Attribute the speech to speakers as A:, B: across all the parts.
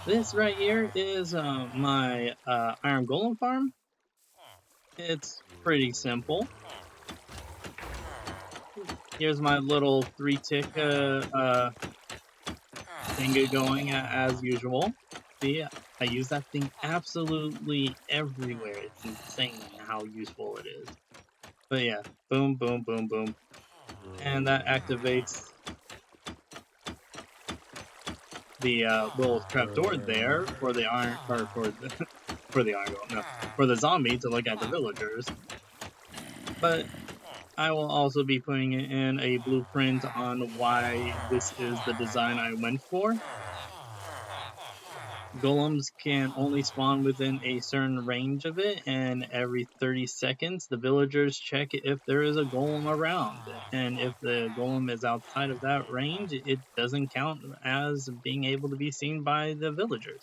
A: This right here is my iron golem farm. It's pretty simple. Here's my little 3-tick thingy going as usual. See, I use that thing absolutely everywhere. It's insane how useful it is. But yeah, boom, boom, boom, boom, and that activates the little trapdoor there for the iron or for the for the iron golem, no, for the zombie to look at the villagers. But I will also be putting in a blueprint on why this is the design I went for. Golems can only spawn within a certain range of it, and every 30 seconds the villagers check if there is a golem around. And if the golem is outside of that range, it doesn't count as being able to be seen by the villagers.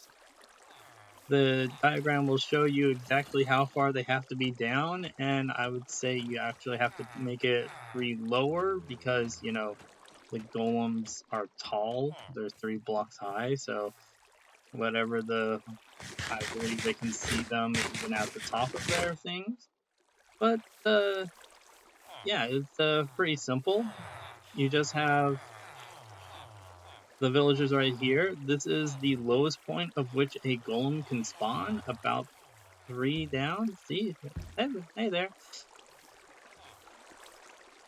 A: The diagram will show you exactly how far they have to be down, and I would say you actually have to make it 3 lower because, the golems are tall. They're 3 blocks high, so I believe they can see them even at the top of their things. But, yeah, it's pretty simple. You just have the villagers right here. This is the lowest point of which a golem can spawn, about 3 down. See? Hey there.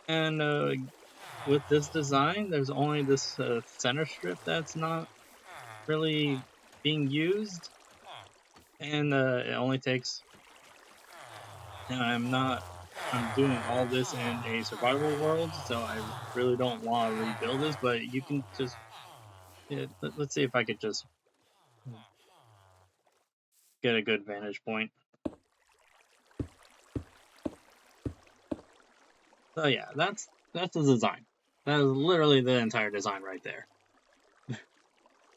A: And with this design, there's only this center strip that's not really being used. And it only takes. And I'm doing all this in a survival world, so I really don't want to rebuild this, but you can just. Yeah, let's see if I could just get a good vantage point. So yeah, that's the design. That is literally the entire design right there.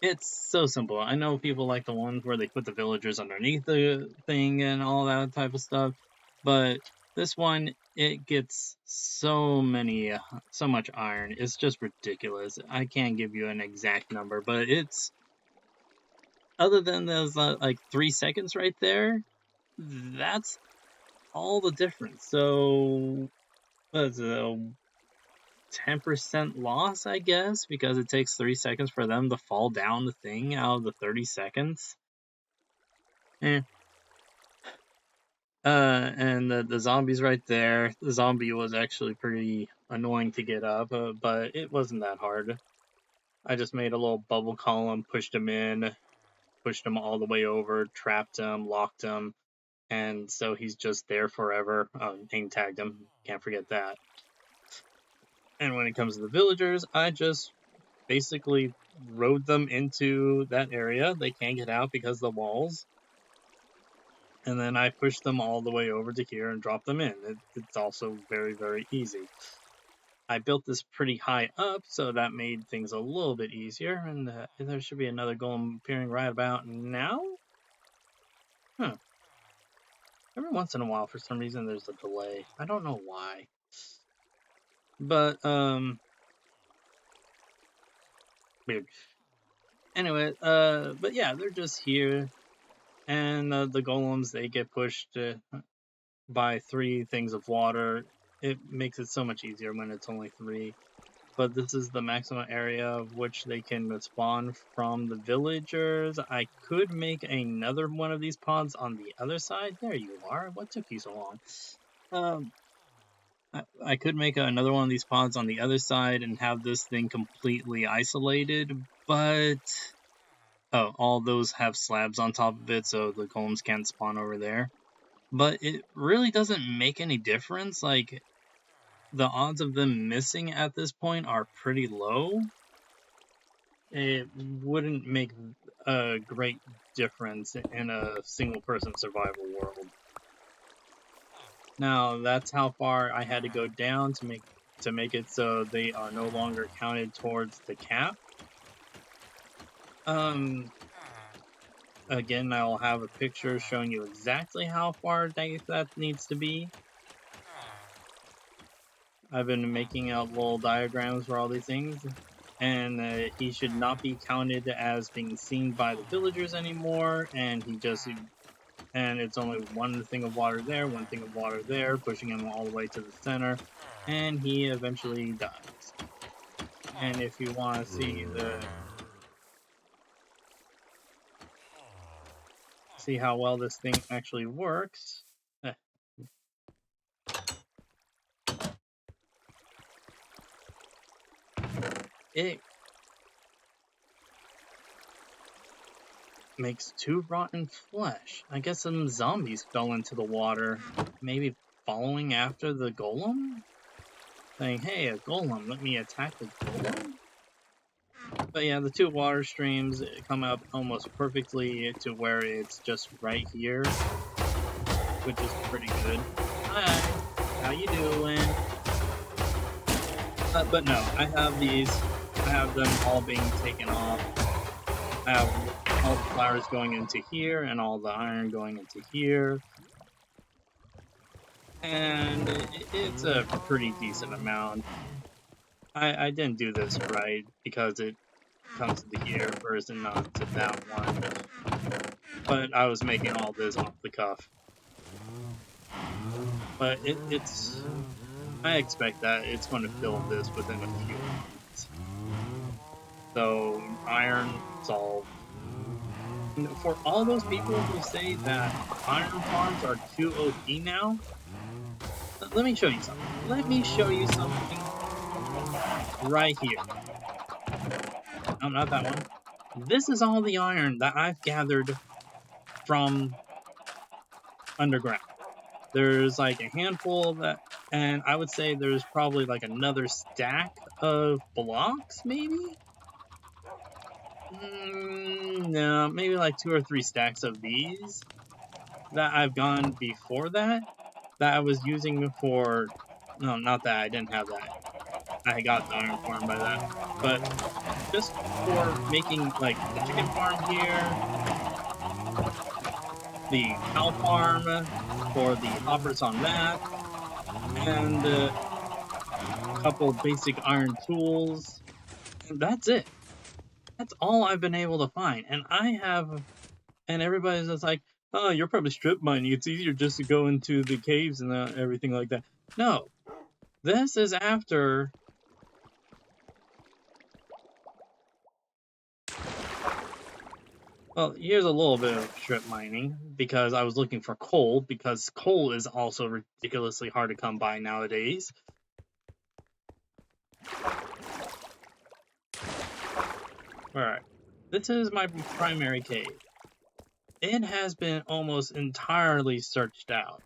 A: It's so simple. I know people like the ones where they put the villagers underneath the thing and all that type of stuff, but this one, it gets so much iron. It's just ridiculous. I can't give you an exact number, but it's other than those like 3 seconds right there. That's all the difference. So what's a 10% loss, I guess, because it takes 3 seconds for them to fall down the thing out of the 30 seconds. Eh. And the zombie's right there. The zombie was actually pretty annoying to get up, but it wasn't that hard. I just made a little bubble column, pushed him in, pushed him all the way over, trapped him, locked him, and so he's just there forever. Name tagged him, can't forget that. And when it comes to the villagers, I just basically rode them into that area. They can't get out because of the walls. And then I pushed them all the way over to here and dropped them in. It's also very, very easy. I built this pretty high up, so that made things a little bit easier. And there should be another golem appearing right about now. Huh. Every once in a while, for some reason, there's a delay. I don't know why. But, weird. Anyway, but yeah, they're just here. And the golems, they get pushed by 3 things of water. It makes it so much easier when it's only 3. But this is the maximum area of which they can spawn from the villagers. I could make another one of these pods on the other side. There you are. What took you so long? I could make another one of these pods on the other side and have this thing completely isolated, but all those have slabs on top of it, so the golems can't spawn over there. But it really doesn't make any difference. Like, the odds of them missing at this point are pretty low. It wouldn't make a great difference in a single person survival world. Now, that's how far I had to go down to make it so they are no longer counted towards the cap. Again, I'll have a picture showing you exactly how far that needs to be. I've been making out little diagrams for all these things. and he should not be counted as being seen by the villagers anymore, and it's only one thing of water there, one thing of water there, pushing him all the way to the center, and he eventually dies. And if you want to see how well this thing actually works, it makes 2 rotten flesh. I guess some zombies fell into the water, maybe following after the golem? Saying, hey, a golem, let me attack the golem? But yeah, the 2 water streams come up almost perfectly to where it's just right here, which is pretty good. Hi, how you doing? But no, I have them all being taken off. I have all the flowers going into here, and all the iron going into here. And it's a pretty decent amount. I didn't do this right, because it comes to here first and not to that one. But I was making all this off the cuff. But I expect that it's going to fill this within a few months. So, iron solved. And for all those people who say that iron farms are too OP now, let me show you something. Let me show you something right here. No, not that one. This is all the iron that I've gathered from underground. There's like a handful of that, and I would say there's probably like another stack of blocks, maybe? No, maybe like 2 or 3 stacks of these that I've gone before that I was using for. No, not that, I didn't have that. I got the iron farm by that. But just for making like the chicken farm here, the cow farm for the hoppers on that, and a couple basic iron tools, and that's it. That's all I've been able to find. And everybody's just like, oh, you're probably strip mining. It's easier just to go into the caves and everything like that. No, this is after. Well, here's a little bit of strip mining, because I was looking for coal, because coal is also ridiculously hard to come by nowadays. Alright, this is my primary cave. It has been almost entirely searched out.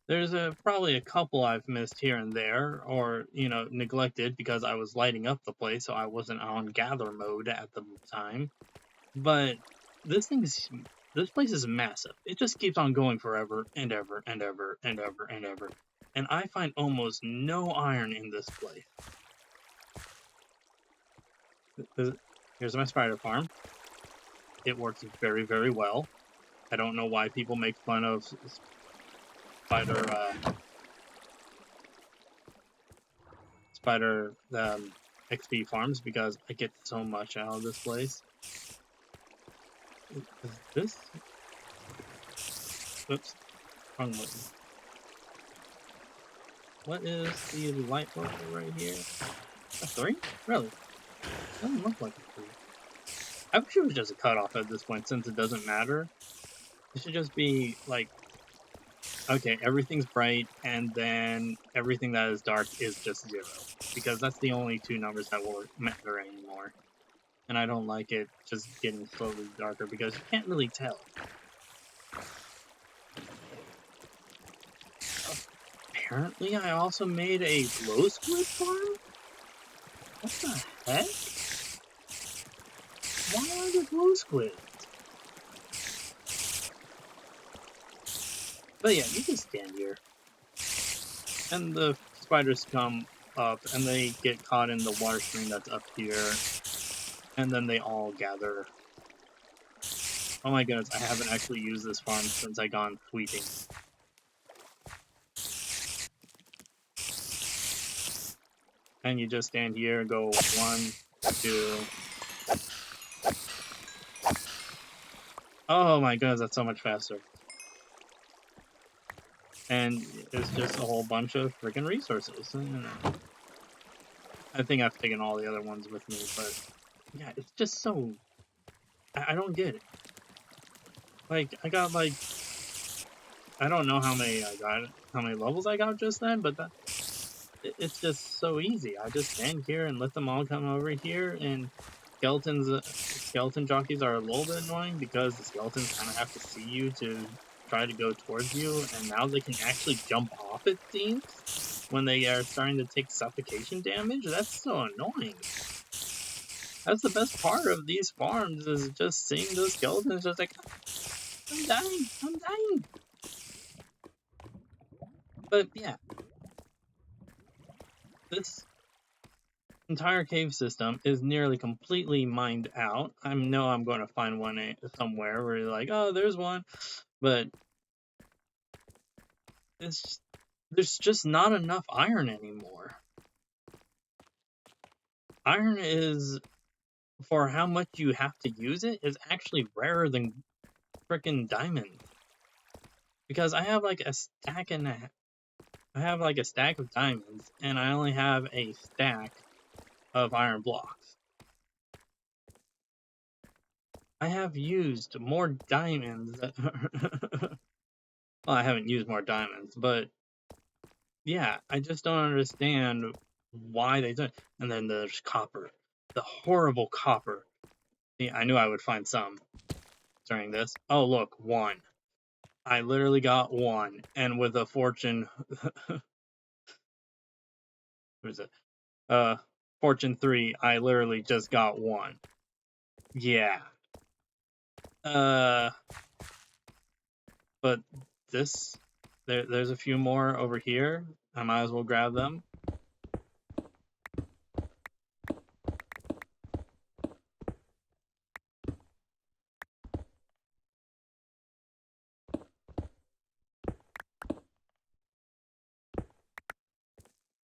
A: There's probably a couple I've missed here and there, or, neglected because I was lighting up the place, so I wasn't on gather mode at the time. But this place is massive. It just keeps on going forever and ever and ever and ever and ever. And I find almost no iron in this place. Here's my spider farm. It works very, very well. I don't know why people make fun of spider XP farms, because I get so much out of this place. Is this? Oops, wrong button. What is the light level right here? A 3? Really? Doesn't look like a 3. I wish it was just a cutoff at this point, since it doesn't matter. It should just be like, okay, everything's bright, and then everything that is dark is just 0. Because that's the only 2 numbers that will matter anymore. And I don't like it just getting slowly darker, because you can't really tell. Apparently, I also made a glow squid farm? What the heck? Why are there glow squids? But yeah, you can stand here. And the spiders come up, and they get caught in the water stream that's up here. And then they all gather. Oh my goodness, I haven't actually used this farm since I gone sweeping. And you just stand here and go 1, to... Oh my goodness, that's so much faster. And it's just a whole bunch of freaking resources. I think I've taken all the other ones with me, but yeah, it's just so... I don't get it. Like, I got like... I don't know how many levels I got just then, but it's just so easy. I just stand here and let them all come over here, and skeleton jockeys are a little bit annoying because the skeletons kind of have to see you to try to go towards you, and now they can actually jump off, it seems, when they are starting to take suffocation damage. That's so annoying. That's the best part of these farms, is just seeing those skeletons just like, I'm dying. But yeah, this entire cave system is nearly completely mined out. I know I'm going to find one somewhere where you're like, oh, there's one, but there's just not enough iron anymore. Iron is, for how much you have to use it, is actually rarer than frickin' diamonds. Because I have like a stack of diamonds, and I only have a stack of iron blocks. I have used more diamonds. Well, I haven't used more diamonds, but yeah, I just don't understand why they do it. And then there's copper. The horrible copper. Yeah, I knew I would find some during this. Oh, look, one. I literally got one. And with a fortune... what is it? Fortune 3, I literally just got one. Yeah. But this... There's a few more over here. I might as well grab them.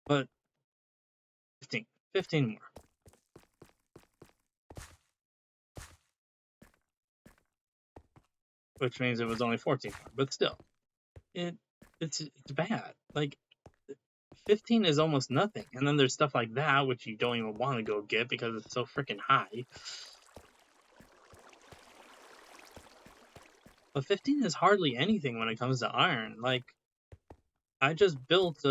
A: But 15 more. Which means it was only 14 more, but still, it's bad. Like, 15 is almost nothing, and then there's stuff like that which you don't even want to go get because it's so freaking high. But 15 is hardly anything when it comes to iron. Like, I just built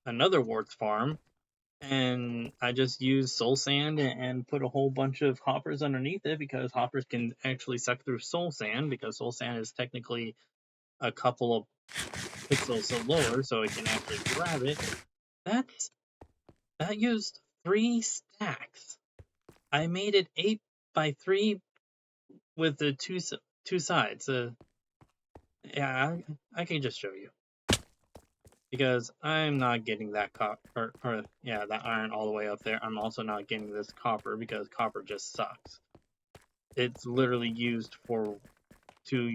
A: another warts farm, and I just used soul sand and put a whole bunch of hoppers underneath it, because hoppers can actually suck through soul sand, because soul sand is technically a couple of pixels so lower, so it can actually grab it. That used 3 stacks. I made it 8 by 3 with the two sides. Yeah, I can just show you, because I'm not getting that copper, that iron all the way up there. I'm also not getting this copper because copper just sucks. It's literally used for two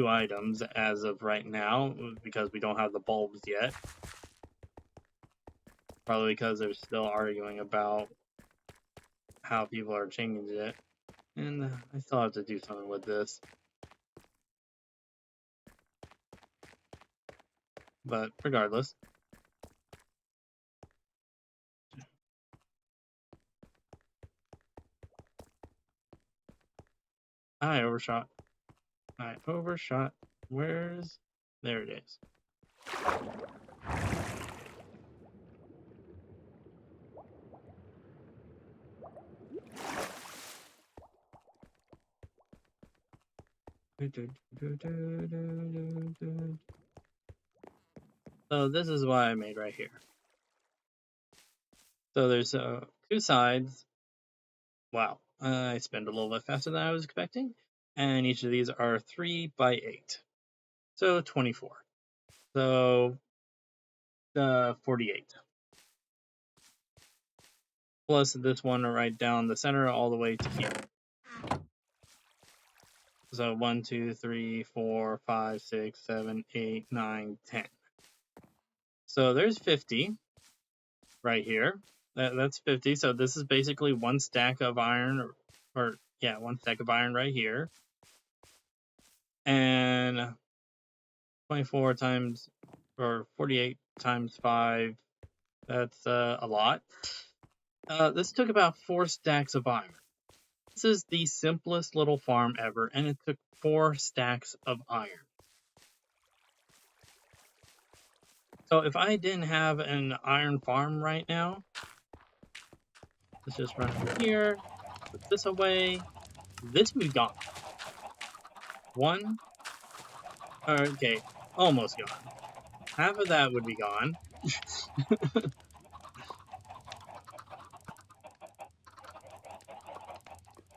A: items as of right now, because we don't have the bulbs yet. Probably because they're still arguing about how people are changing it. And I still have to do something with this. But regardless. I overshot. Where's... There it is. So this is what I made right here. So there's 2 sides. Wow, I spent a little bit faster than I was expecting. And each of these are 3 by 8. So 24. So 48. Plus this one right down the center all the way to here. So 1, 2, 3, 4, 5, 6, 7, 8, 9, 10. So there's 50 right here. That's 50. So this is basically one stack of iron, or yeah, one stack of iron right here. And 24 times, or 48 times 5, that's a lot. This took about 4 stacks of iron. This is the simplest little farm ever, and it took 4 stacks of iron. So if I didn't have an iron farm right now, let's just run over here, put this away, this would be gone. One, okay, almost gone. Half of that would be gone.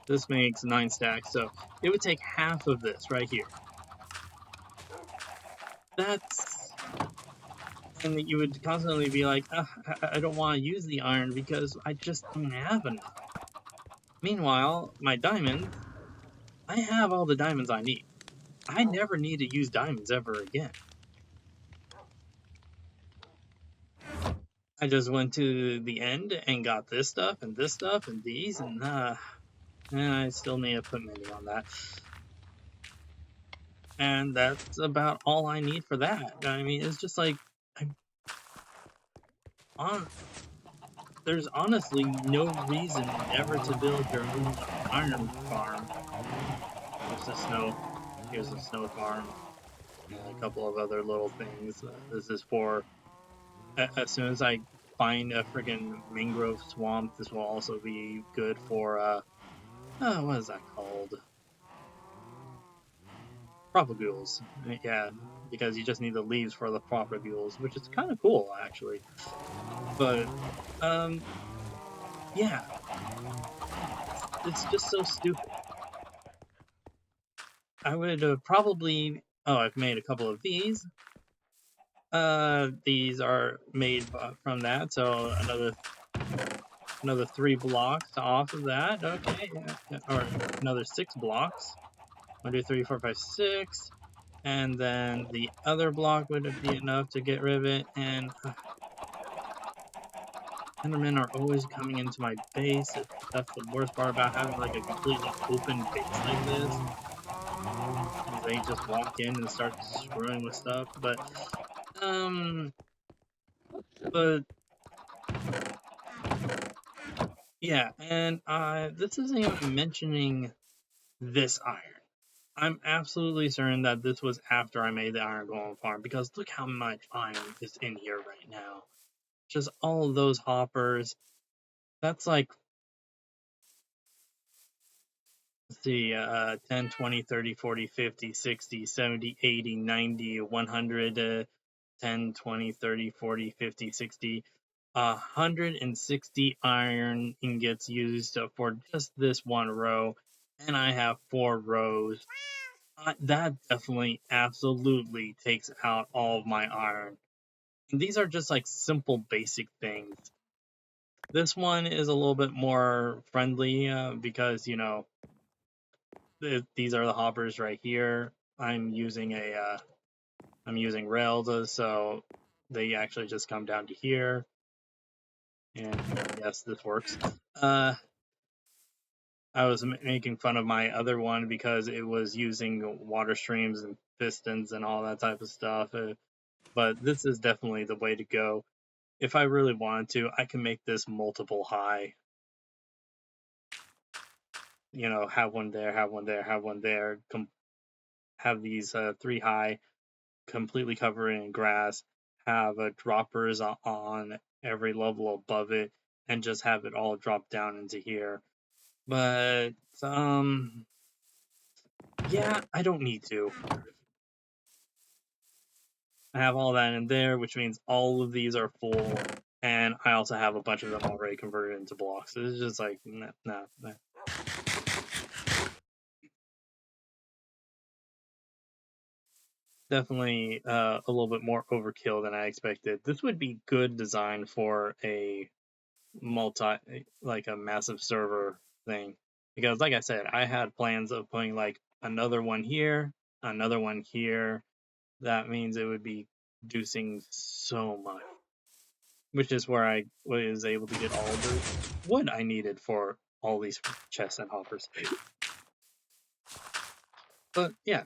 A: This makes 9 stacks, so it would take half of this right here. That's... And you would constantly be like, I don't want to use the iron because I just don't have enough. Meanwhile, my diamonds, I have all the diamonds I need. I never need to use diamonds ever again. I just went to the end and got this stuff and these, and I still need to put many on that. And that's about all I need for that. I mean, it's just like, there's honestly no reason ever to build your own iron farm. Here's the snow. Here's the snow farm. And a couple of other little things. This is for, as soon as I find a friggin' mangrove swamp, this will also be good for, what is that called? Propagules. Yeah, because you just need the leaves for the propagules, which is kind of cool, actually. But, yeah. It's just so stupid. I would probably... Oh, I've made a couple of these. These are made from that, so another 3 blocks off of that. Okay, or another 6 blocks. 1, 2, 3, 4, 5, 6, and then the other block would be enough to get rid of it. And Endermen are always coming into my base. That's the worst part about having like a completely open base like this. They just walk in and start screwing with stuff. But yeah, and this isn't even mentioning this iron. I'm absolutely certain that this was after I made the iron golem farm, because look how much iron is in here right now. Just all of those hoppers. That's like, let's see, 10, 20, 30, 40, 50, 60, 70, 80, 90, 100, 10, 20, 30, 40, 50, 60, 160 iron ingots used for just this one row, and I have 4 rows. That definitely, absolutely takes out all of my iron. And these are just like simple, basic things. This one is a little bit more friendly because, you know, these are the hoppers right here. I'm using rails, so they actually just come down to here. And yes, this works. I was making fun of my other one because it was using water streams and pistons and all that type of stuff. But this is definitely the way to go. If I really wanted to, I can make this multiple high. You know, have one there, have one there, have one there. Have these 3 high, completely covered in grass. Have droppers on every level above it, and just have it all drop down into here. But yeah, I don't need to. I have all that in there, which means all of these are full, and I also have a bunch of them already converted into blocks. It's just like, nah. Definitely a little bit more overkill than I expected. This would be good design for a like a massive server thing. Because like I said, I had plans of putting like another one here, another one here. That means it would be producing so much. which is where I was able to get all the wood I needed for all these chests and hoppers. But yeah.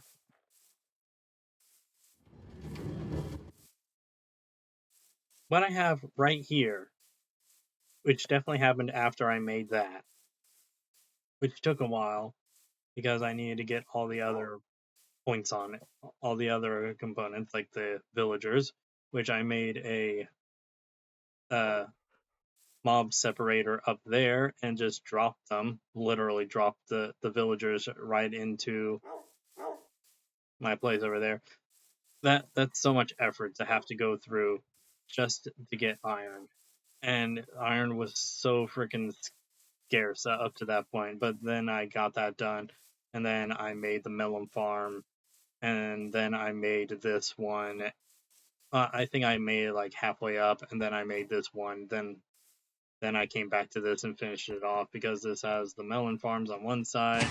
A: What I have right here, which definitely happened after I made that, which took a while because I needed to get all the other points on it, all the other components like the villagers, which I made a mob separator up there and just dropped them, literally dropped the villagers right into my place over there. That's so much effort to have to go through just to get iron. And iron was so freaking scarce up to that point, but then I got that done, and then I made the melon farm, and then I made this one. I think I made it like halfway up, and then I made this one. Then I came back to this and finished it off because this has the melon farms on one side,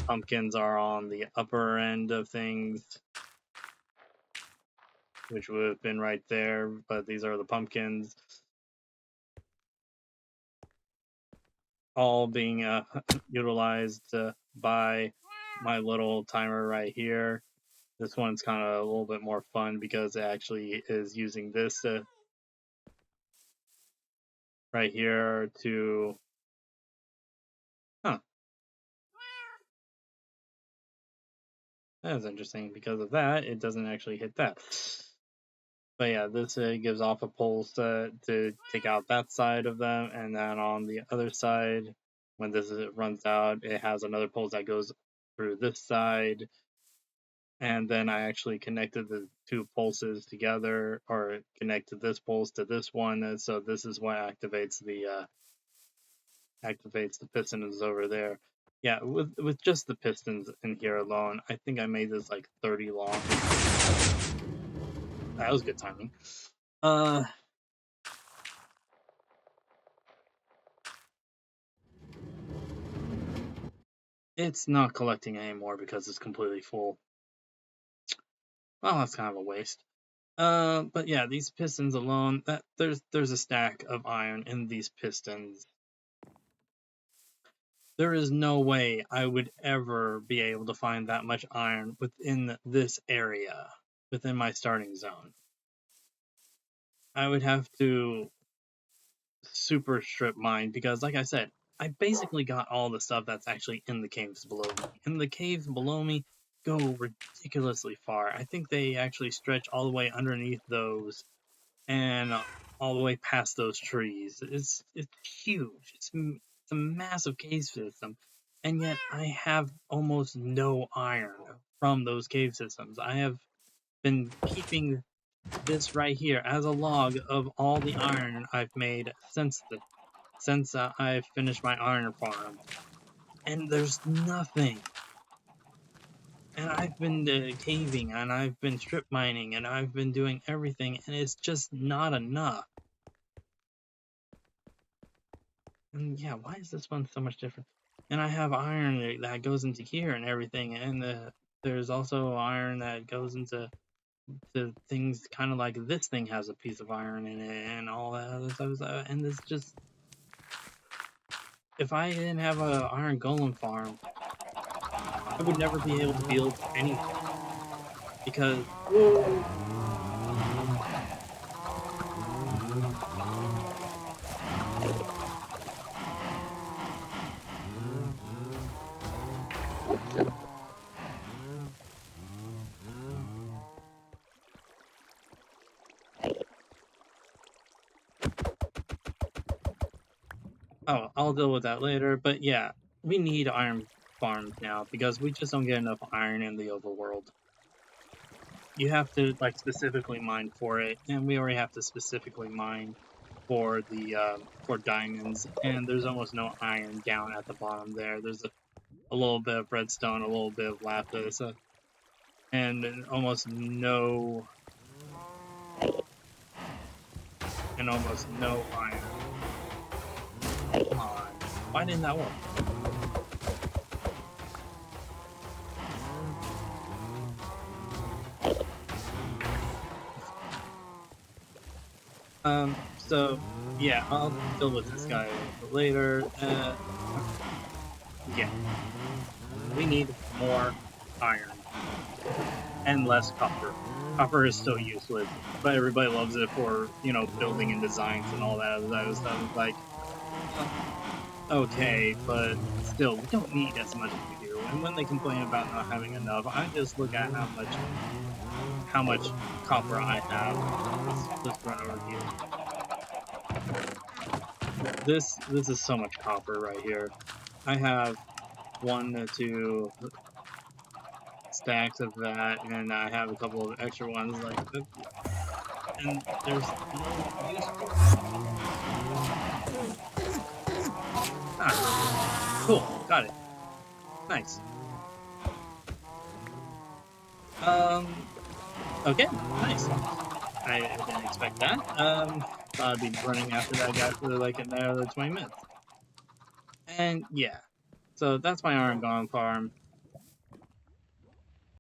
A: pumpkins are on the upper end of things, which would have been right there, but these are the pumpkins. All being utilized by my little timer right here. This one's kind of a little bit more fun because it actually is using this right here to... Huh. That's interesting. Because of that, it doesn't actually hit that. But yeah, this gives off a pulse to take out that side of them, and then on the other side, when this runs out, it has another pulse that goes through this side, and then I actually connected the two pulses together, or connected this pulse to this one, and so this is what activates the pistons over there. Yeah, with just the pistons in here alone, I think I made this like 30 long. That was good timing. It's not collecting anymore because it's completely full. Well, that's kind of a waste. But yeah, these pistons alone, that there's a stack of iron in these pistons. There is no way I would ever be able to find that much iron within this area, within my starting zone. I would have to super strip mine because, like I said, I basically got all the stuff that's actually in the caves below me. And the caves below me go ridiculously far. I think they actually stretch all the way underneath those and all the way past those trees. It's huge. It's a massive cave system, and yet I have almost no iron from those cave systems. I have been keeping this right here as a log of all the iron I've made since I've finished my iron farm, and there's nothing. And I've been caving, and I've been strip mining, and I've been doing everything, and it's just not enough. And yeah, why is this one so much different? And I have iron that goes into here and everything, and there's also iron that goes into things kind of like this thing has a piece of iron in it, and all that other stuff. And it's just, if I didn't have an iron golem farm, I would never be able to build anything because I'll deal with that later. But yeah, we need iron farms now because we just don't get enough iron in the overworld. You have to like specifically mine for it, and we already have to specifically mine for the for diamonds, and there's almost no iron down at the bottom there. There's a little bit of redstone, a little bit of lapis, and almost no iron. Come on, why didn't that work? So yeah, I'll deal with this guy later. Yeah, we need more iron and less copper. Copper is still useless, but everybody loves it for, building and designs and all that other stuff. It's like, uh, okay, but still, we don't need as much as we do. And when they complain about not having enough, I just look at how much copper I have. Let's run over here. This is so much copper right here. I have 1 to 2 stacks of that, and I have a couple of extra ones and there's no use for it. Ah, cool, got it. Nice. Um, okay, nice. I didn't expect that. Thought I'd be running after that guy for like another 20 minutes. And yeah, so that's my iron gone farm.